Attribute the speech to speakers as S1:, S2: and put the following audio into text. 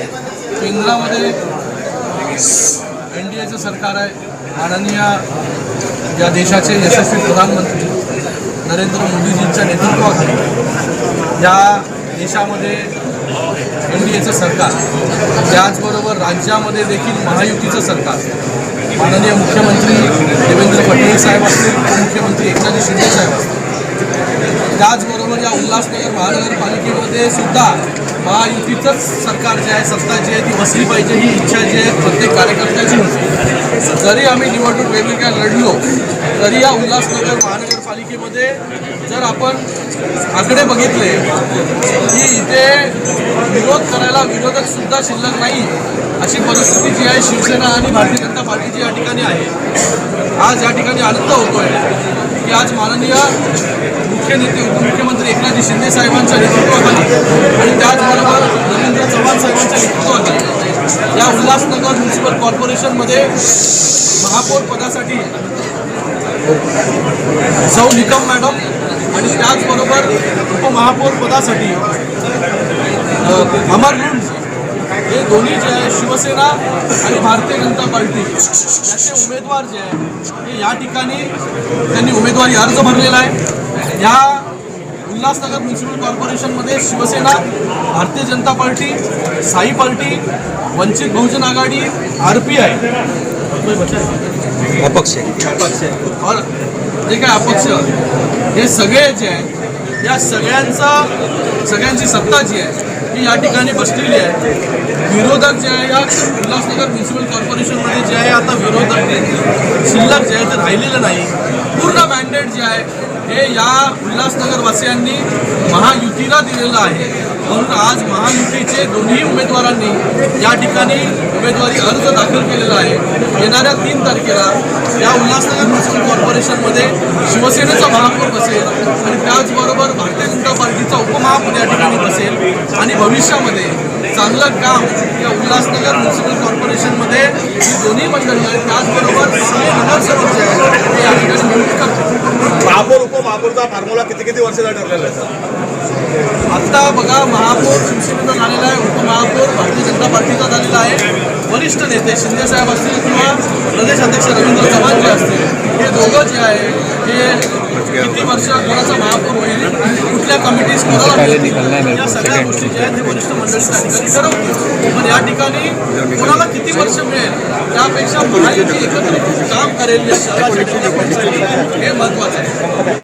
S1: केंद्रामध्ये NDAचं सरकार आहे. माननीय या देशाचे यशस्वी प्रधानमंत्री नरेंद्र मोदीजींच्या नेतृत्वाखाली या देशामध्ये NDAचं सरकार, त्याचबरोबर राज्यामध्ये देखील महायुतीचं सरकार, माननीय मुख्यमंत्री देवेंद्र फडणवीस साहेब असतील, उपमुख्यमंत्री एकनाथ शिंदे साहेब असतील, त्याचबरोबर या उल्हासनगर महानगरपालिकेमध्ये सुद्धा महायुतीचंच सरकार जे आहे, सत्ता जी आहे ती बसली पाहिजे ही इच्छा जी आहे प्रत्येक कार्यकर्त्याची होती. जरी आम्ही निवडणूक वेगवेगळ्या लढलो तरी या उल्हासनगर महानगरपालिकेमध्ये जर आपण आकडे बघितले की इथे विरोध करायला विरोधक सुद्धा शिल्लक नाही अशी परिस्थिती जी आहे शिवसेना आणि भारतीय जनता पार्टीची या ठिकाणी आहे. आज या ठिकाणी आनंद होतोय की आज माननीय मुख्य नेते उपमुख्यमंत्री एकनाथ शिंदे साहेबांच्या नेतृत्वाखाली आणि त्याचबरोबर रवींद्र चव्हाण साहेबांच्या नेतृत्वाखाली या उल्हासनगर म्युन्सिपल कॉर्पोरेशनमध्ये महापौर पदासाठी सौ निकम मॅडम आणि त्याचबरोबर उपमहापौर पदासाठी अमर लुंड हे दोन्ही जे आहे शिवसेना आणि भारतीय जनता पार्टी याचे उमेदवार जे आहे हे या ठिकाणी त्यांनी उमेदवारी अर्ज भरलेला आहे. या Ulhasnagar municipal कॉर्पोरेशनमध्ये Shiv Sena, Bharatiya Janata party, Sai party, Vanchit Bahujan आघाडी, RPI
S2: अपक्ष
S1: और जे काय अपक्ष हे सगळे जे आहे या सगळ्यांची सत्ता जी आहे ही या ठिकाणी बसलेली आहे. विरोधक जे आहे या उल्हासनगर म्युन्सिपल कॉर्पोरेशनमध्ये जे आहे आता विरोधक शिल्लक जे आहे ते राहिलेलं नाही. पूर्ण मॅन्डेट जे आहे हे या उल्हासनगरवासियांनी महायुतीला दिलेलं आहे. म्हणून आज महायुतीचे दोन्ही उमेदवारांनी या ठिकाणी उमेदवारी अर्ज दाखल केलेला आहे. येणाऱ्या 3 तारखेला या उल्हासनगर म्युन्सिपल कॉर्पोरेशनमध्ये शिवसेनेचा महापौर बसेल आणि त्याचबरोबर भारतीय जनता पार्टीचा उपमहापौर या ठिकाणी बसेल आणि भविष्यामध्ये चांगलं काम या उल्हासनगर म्युन्सिपल कॉर्पोरेशनमध्ये ही दोन्ही मंडळी आहेत. त्याचबरोबर सगळे नगरसेवक जे आहेत ते या ठिकाणी नियुक्त करतात.
S3: महापौर उपमहापौरचा फॉर्म्युला किती वर्षाचा ठरलेला आहे?
S1: आत्ता बघा, महापौर शिवसेनेचा झालेला आहे, उपमहापौर भारतीय जनता पार्टीचा झालेला आहे. वरिष्ठ नेते शिंदे साहेब असतील किंवा प्रदेश अध्यक्ष रवींद्र चव्हाण जे असतील हे दोघं जे आहे हे किती वर्ष कोणाचा महापौर होईल, कुठल्या कमिटीज कोणाला मिळतील, या सगळ्या गोष्टी ज्या आहेत हे वरिष्ठ मंडळी त्या ठिकाणी ठरवतील. पण या ठिकाणी कोणाला किती वर्ष मिळेल त्यापेक्षा महायुती एकत्रित काम करेल हे महत्त्वाचं आहे.